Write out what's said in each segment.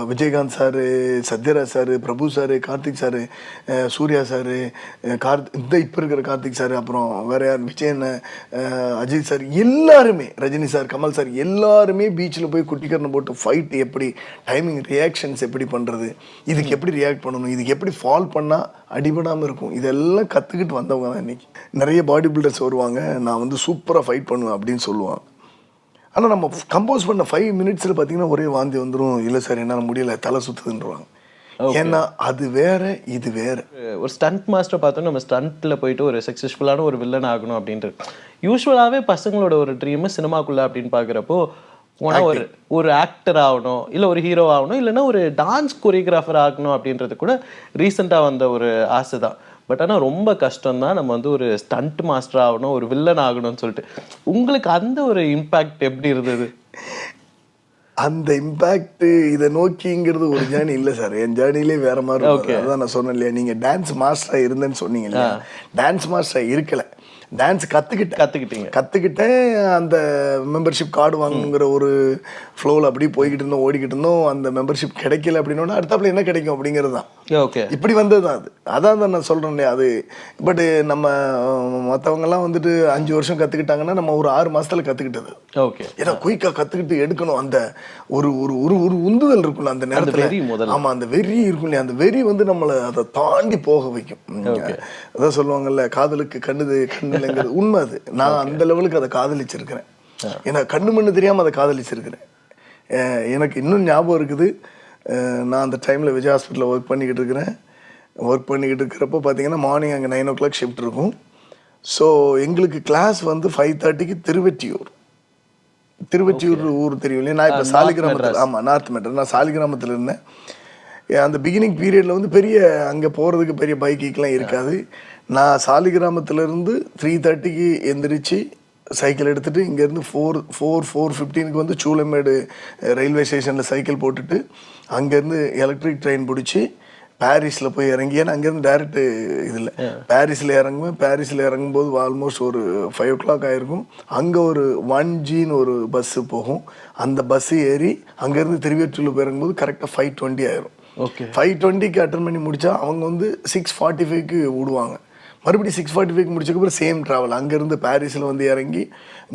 Vijayakanth sir, Sathyaraj sir, Prabhu sir, Karthik sir, Suriya sir, இப்போ இருக்கிற Karthik sir, அப்புறம் வேற யார், விஜயன், அஜித் சார், எல்லாருமே, ரஜினி சார், கமல் சார், எல்லாருமே பீச்சில் போய் குட்டிக்கரணை போட்டு ஃபைட் எப்படி, டைமிங் ரியாக்ஷன்ஸ் எப்படி பண்ணுறது, இதுக்கு எப்படி ரியாக்ட் பண்ணணும், இதுக்கு எப்படி ஃபால் பண்ணால் அடிபடாமல் இருக்கும், இதெல்லாம் கற்றுக்கிட்டு வந்தவங்க தான் இன்றைக்கி. நிறைய பாடி பில்டர்ஸ் வருவாங்க, நான் வந்து சூப்பராக ஃபைட் பண்ணுவேன் அப்படின்னு சொல்லுவாங்க. ஆனால் நம்ம கம்போஸ் பண்ண 5 மினிட்ஸில் பார்த்தீங்கன்னா ஒரே வாந்தி வந்துடும், இல்லை சார் என்னால் முடியலை, தலை சுற்றுதுன்றாங்க. ஏன்னா அது வேற, இது வேற. ஒரு ஸ்டண்ட் மாஸ்டர் பார்த்தோம், நம்ம ஸ்டண்ட்டில் போயிட்டு ஒரு சக்ஸஸ்ஃபுல்லான ஒரு வில்லன் ஆகணும் அப்படின்ட்டு. யூஸ்வலாகவே பசங்களோட ஒரு ட்ரீமு சினிமாக்குள்ளே அப்படின்னு பார்க்குறப்போ ஒரு ஆக்டர் ஆகணும், இல்லை ஒரு ஹீரோ ஆகணும், இல்லைன்னா ஒரு டான்ஸ் கொரியோகிராஃபர் ஆகணும் அப்படின்றது கூட ரீசெண்டாக வந்த ஒரு ஆசை தான். பட் ஆனால் ரொம்ப கஷ்டம் தான் நம்ம வந்து ஒரு ஸ்டண்ட் மாஸ்டர் ஆகணும், ஒரு வில்லன் ஆகணும்னு சொல்லிட்டு. உங்களுக்கு அந்த ஒரு இம்பேக்ட் எப்படி இருந்தது? அந்த இம்பேக்ட் இதை நோக்கிங்கிறது ஒரு ஜேர்னி இல்லை சார், என் ஜேர்னிலே வேற மாதிரி. அதான் நான் சொன்னேன் இல்லையா, நீங்கள் டான்ஸ் மாஸ்டராக இருந்தேன்னு சொன்னீங்க இல்லையா, டான்ஸ் மாஸ்டராக இருக்கலை, டான்ஸ் கற்றுக்கிட்டேன். அந்த மெம்பர்ஷிப் கார்டு வாங்குங்கிற ஒரு ஃப்ளோவில் அப்படியே போய்கிட்டு இருந்தோம், ஓடிக்கிட்டு இருந்தோம். அந்த மெம்பர்ஷிப் கிடைக்கல அப்படின்னா அடுத்தாப்புல என்ன கிடைக்கும் அப்படிங்கிறது தான். ஓகே, இப்படி வந்தது தான் அது. அதான் தான் நான் சொல்கிறேன் இல்லையா அது. பட்டு நம்ம மற்றவங்கெல்லாம் வந்துட்டு 5 வருஷம் கற்றுக்கிட்டாங்கன்னா நம்ம ஒரு 6 மாதத்தில் கற்றுக்கிட்டது. ஓகே, ஏன்னா குயிக்காக கற்றுக்கிட்டு எடுக்கணும். அந்த ஒரு ஒரு ஒரு ஒரு உந்துதல் இருக்குல்ல அந்த நேரத்தில். ஆமாம், அந்த வெறி இருக்கும் இல்லையா, அந்த வெறி வந்து நம்மளை அதை தாண்டி போக வைக்கும். அதான் சொல்லுவாங்கல்ல, காதலுக்கு கண்ணுங்கிறது உண்மை. அது நான் அந்த லெவலுக்கு அதை காதலிச்சிருக்கிறேன். ஏன்னா கண்ணு மண்ணு தெரியாமல் அதை காதலிச்சிருக்கிறேன். எனக்கு இன்னும் ஞாபகம் இருக்குது, நான் அந்த டைமில் விஜய் ஹாஸ்பிட்டலில் ஒர்க் பண்ணிக்கிட்டு இருக்கிறப்போ பார்த்தீங்கன்னா மார்னிங் அங்கே 9 o'clock ஷிஃப்ட் இருக்கும். ஸோ எங்களுக்கு கிளாஸ் வந்து 5:30க்கு திருவெற்றியூர் ஊர் தெரியும் இல்லையா. நான் இப்போ சாலிகிராமத்தில், ஆமாம் நார்த் மெட்ரஸ், நான் சாலிகிராமத்தில் இருந்தேன். அந்த பிகினிங் பீரியடில் வந்து பெரிய அங்கே போகிறதுக்கு பெரிய பைக்குக்கெலாம் இருக்காது. நான் சாலிகிராமத்திலேருந்து 3:30க்கு எந்திரிச்சு சைக்கிள் எடுத்துகிட்டு இங்கேருந்து 4:15க்கு வந்து சூளமேடு ரயில்வே ஸ்டேஷனில் சைக்கிள் போட்டுட்டு அங்கேருந்து எலக்ட்ரிக் ட்ரெயின் பிடிச்சி பாரிஸில் போய் இறங்கி, ஏன்னா அங்கேருந்து டேரெக்டு இதில் பாரிஸில் இறங்குவேன். பாரிஸில் இறங்கும்போது ஆல்மோஸ்ட் ஒரு 5 o'clock ஆகிருக்கும். அங்கே ஒரு 1Gன்னு ஒரு பஸ்ஸு போகும். அந்த பஸ்ஸு ஏறி அங்கேருந்து திருவெற்றியூரில் போய் இறங்கும்போது கரெக்டாக 5:20 ஆயிரும். ஓகே, 5:20க்கு அட்டன் பண்ணி முடித்தா அவங்க வந்து 6:45க்கு விடுவாங்க. மறுபடியும் 6:45க்கு முடிச்சதுக்கப்புறம் சேம் ட்ராவல். அங்கேருந்து பாரிஸில் வந்து இறங்கி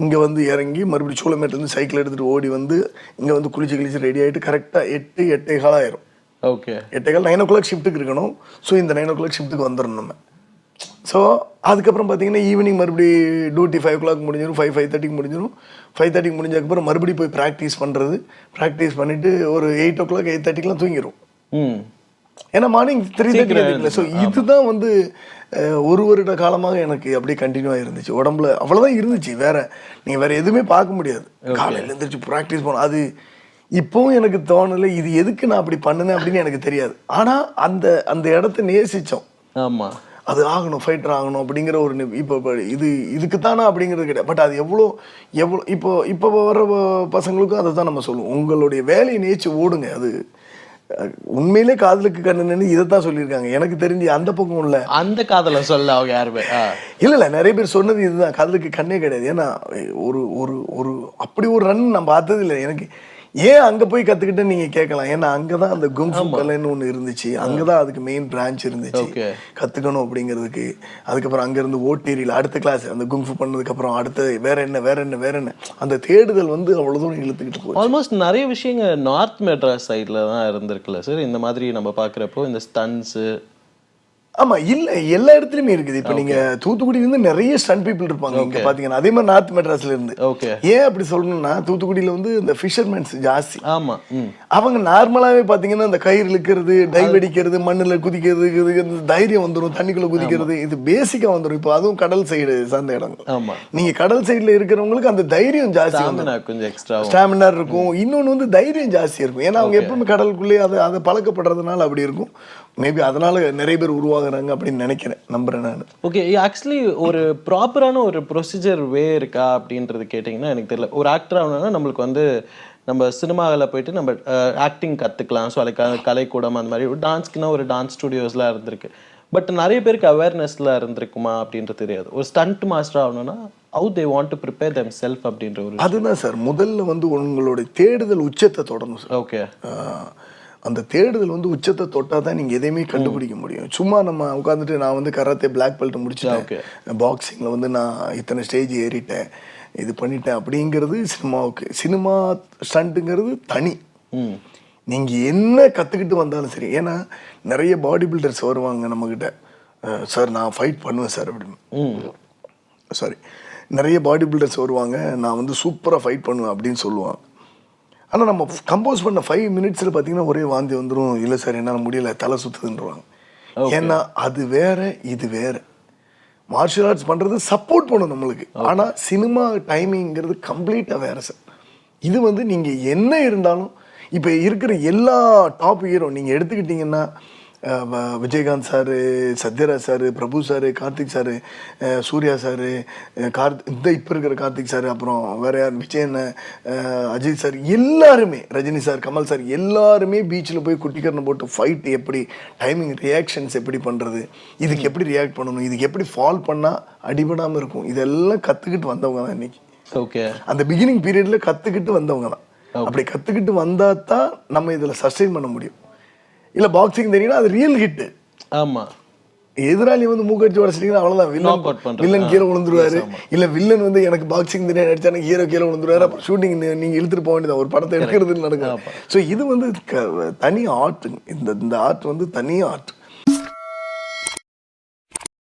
இங்கே வந்து இறங்கி மறுபடியும் சூளமேட்டிலேருந்து சைக்கிள் எடுத்துகிட்டு ஓடி வந்து இங்கே வந்து குளிச்சு ரெடி ஆகிட்டு கரெக்டாக 8:08 ஆயிரும். ஓகே, 8:15 9 o'clock ஷிஃப்ட்டுக்கு இருக்கணும். ஸோ இந்த 9 o'clock ஷிஃப்ட்டுக்கு வந்துடணும் நம்ம. ஸோ அதுக்கப்புறம் பார்த்தீங்கன்னா ஈவினிங் மறுபடியும் டியூட்டி 5 o'clock முடிஞ்சிடும், 5:30க்கு முடிஞ்சிடும். 5:30க்கு முடிஞ்சதுக்கப்புறம் மறுபடியும் போய் ப்ராக்டிஸ் பண்ணிவிட்டு ஒரு 8 o'clock 8:30க்கெலாம் தூங்கிடும். ஏன்னா மார்னிங் 3:30. ஸோ இதுதான் வந்து ஒரு வருட காலமாக எனக்கு அப்படியே கண்டினியூவாக இருந்துச்சு. உடம்புல அவ்வளோதான் இருந்துச்சு, நீங்கள் வேறு எதுவுமே பார்க்க முடியாது. காலையில் எழுந்திரிச்சு ப்ராக்டிஸ் பண்ணணும். அது இப்போவும் எனக்கு தோணலை இது எதுக்கு நான் அப்படி பண்ணினேன் அப்படின்னு எனக்கு தெரியாது. ஆனால் அந்த இடத்த நேசித்தோம். ஆமாம், அது ஆகணும், ஃபைட்டர் ஆகணும் அப்படிங்கிற ஒரு இப்போ இதுக்கு தானே அப்படிங்கிறது கிடையாது. பட் அது எவ்வளோ இப்போ வர பசங்களுக்கும் அதை தான் நம்ம சொல்லுவோம், உங்களுடைய வேலையை நேச்சு ஓடுங்க. அது உண்மையிலே காதலுக்கு கண்ணுன்னு இதைத்தான் சொல்லியிருக்காங்க. எனக்கு தெரிஞ்சு அந்த பக்கம் இல்லை, அந்த காதலை சொல்ல அவங்க யாருமே இல்லை நிறைய பேர் சொன்னது இதுதான், காதலுக்கு கண்ணே கிடையாது. ஏன்னா ஒரு அப்படி ஒரு ரன் நான் பார்த்தது இல்லை. எனக்கு ஏன் அங்கே போய் கற்றுக்கிட்டேன்னு நீங்கள் கேட்கலாம். ஏன்னா அங்கே தான் அந்த குங்ஃபு கலைன்னு ஒன்று இருந்துச்சு. அங்கே தான் அதுக்கு மெயின் பிரான்ச் இருந்துச்சு கற்றுக்கணும் அப்படிங்கிறதுக்கு. அதுக்கப்புறம் அங்கேருந்து ஓட்டேரியில் அடுத்த கிளாஸ் அந்த குங்ஃபு பண்ணதுக்கப்புறம் அடுத்த வேற என்ன அந்த தேடுதல் வந்து அவ்வளோ தூரம் இழுத்துக்கிட்டு போகும். ஆல்மோஸ்ட் நிறைய விஷயங்கள் நார்த் மெட்ராஸ் சைடில் தான் இருந்திருக்குல்ல சார் இந்த மாதிரி நம்ம பார்க்குறப்போ, இந்த ஸ்டன்ஸு. ஆமாம், இல்லை எல்லா இடத்துலையுமே இருக்குது. இப்போ நீங்கள் தூத்துக்குடியிலேருந்து நிறைய ஸ்டண்ட் பீப்புள் இருப்பாங்க இங்கே பார்த்தீங்கன்னா. அதே மாதிரி நார்த் மெட்ராஸ்ல இருந்து. ஓகே, ஏன் அப்படி சொல்லணும்னா தூத்துக்குடியில் வந்து இந்த ஃபிஷர்மேன்ஸ் ஜாஸ்தி. ஆமாம், அவங்க நார்மலாகவே பார்த்தீங்கன்னா இந்த கயிறு இழுக்கிறது, டைவ் அடிக்கிறது, மண்ணில் குதிக்கிறது, இந்த தைரியம் வந்துடும், தண்ணிக்குள்ளே குதிக்கிறது, இது பேசிக்காக வந்துடும். இப்போ அதுவும் கடல் சைடு சார்ந்த இடங்கள். ஆமாம், நீங்கள் கடல் சைடில் இருக்கிறவங்களுக்கு அந்த தைரியம் ஜாஸ்தி, கொஞ்சம் எக்ஸ்ட்ரா ஸ்டாமினா இருக்கும். இன்னொன்று வந்து தைரியம் ஜாஸ்தி இருக்கும். ஏன்னா அவங்க எப்பவுமே கடலுக்குள்ளேயே அதை பழக்கப்படுறதுனால அப்படி இருக்கும். மேபி அதனால நிறைய பேர் உருவாகுறாங்க அப்படின்னு நினைக்கிறேன், நம்புறேன் நான். ஓகே, ஆக்சுவலி ஒரு ப்ராப்பரான ஒரு ப்ரொசீஜர் வே இருக்கா அப்படின்றது கேட்டிங்கன்னா எனக்கு தெரியல. ஒரு ஆக்டர் ஆகணும்னா நம்மளுக்கு வந்து நம்ம சினிமாவில் போயிட்டு நம்ம ஆக்டிங் கற்றுக்கலாம். ஸோ அதுக்காக கலைக்கூடம் அந்த மாதிரி டான்ஸ்க்குன்னா ஒரு டான்ஸ் ஸ்டுடியோஸ்லாம் இருந்திருக்கு. பட் நிறைய பேருக்கு அவேர்னஸ்ல இருந்திருக்குமா அப்படின்றது தெரியாது. ஒரு ஸ்டண்ட் மாஸ்டர் ஆகணும்னா how they want to prepare themselves அப்படின்ற ஒரு அதுதான் சார். முதல்ல வந்து உங்களுடைய தேடுதல் உச்சத்தை தொடரணும் சார். ஓகே, அந்த தேடுதல் வந்து உச்சத்தை தொட்டா தான் நீங்கள் எதையுமே கண்டுபிடிக்க முடியும். சும்மா நம்ம உட்காந்துட்டு நான் வந்து கராத்தே பிளாக் பெல்ட் முடிச்சுட்டேன், பாக்ஸிங்கில் வந்து நான் இத்தனை ஸ்டேஜ் ஏறிட்டேன், இது பண்ணிட்டேன் அப்படிங்கிறது சினிமாவுக்கு. சினிமா ஸ்டண்ட்டுங்கிறது தனி. நீங்கள் என்ன கற்றுக்கிட்டு வந்தாலும் சரி, ஏன்னா நிறைய பாடி பில்டர்ஸ் வருவாங்க நம்மக்கிட்ட, சார் நான் ஃபைட் பண்ணுவேன் சார் அப்படின்னு. சாரி, நிறைய பாடி பில்டர்ஸ் வருவாங்க, நான் வந்து சூப்பராக ஃபைட் பண்ணுவேன் அப்படின்னு சொல்லுவாங்க. ஆனால் நம்ம கம்போஸ் பண்ண 5 மினிட்ஸில் பார்த்தீங்கன்னா ஒரே வாந்தி வந்துடும், இல்லை சார் என்னால் முடியலை, தலை சுற்றுதுன்றவாங்க. ஏன்னா அது வேற இது வேற. மார்ஷியல் ஆர்ட்ஸ் பண்ணுறது சப்போர்ட் பண்ணும் நம்மளுக்கு, ஆனால் சினிமா டைமிங்கிறது கம்ப்ளீட்டாக வேற சார். இது வந்து நீங்கள் என்ன இருந்தாலும் இப்போ இருக்கிற எல்லா டாப் ஹீரோ நீங்கள் எடுத்துக்கிட்டிங்கன்னா Vijayakanth sir, Sathyaraj sir, Prabhu sir, Karthik sir, Suriya sir, இப்போ இருக்கிற கார்த்திக் சார், அப்புறம் வேற யார், விஜயன், அஜித் சார், எல்லாருமே, ரஜினி சார், கமல் சார், எல்லாருமே பீச்சில் போய் குட்டிக்கரணை போட்டு ஃபைட் எப்படி, டைமிங் ரியாக்ஷன்ஸ் எப்படி பண்ணுறது, இதுக்கு எப்படி ரியாக்ட் பண்ணணும், இதுக்கு எப்படி ஃபால் பண்ணால் அடிபடாமல் இருக்கும், இதெல்லாம் கற்றுக்கிட்டு வந்தவங்க தான் இன்னைக்கு. ஓகே, அந்த பிகினிங் பீரியடில் கற்றுக்கிட்டு வந்தவங்க தான். அப்படி கற்றுக்கிட்டு வந்தால் தான் நம்ம இதில் சஸ்டெயின் பண்ண முடியும். இல்லை பாக்ஸிங் தெரியும்னா அது ரியல் ஹிட்டு. ஆமாம், எதிராளி வந்து மூக்கடிச்சு உடச்சிட்டீங்கன்னா அவ்வளோதான், வில்லன் கீழே விழுந்துருவாரு. இல்லை வில்லன் வந்து எனக்கு பாக்ஸிங் தெரியும் நடிச்சானே ஹீரோ கீழே விழுந்துருவாரு, அப்புறம் ஷூட்டிங் நீங்கள் இழுத்துட்டு போக வேண்டியதான், ஒரு படத்தை எடுக்கிறது நடக்கும். ஸோ இது வந்து தனி ஆர்ட். இந்த ஆர்ட் வந்து தனி ஆர்ட்.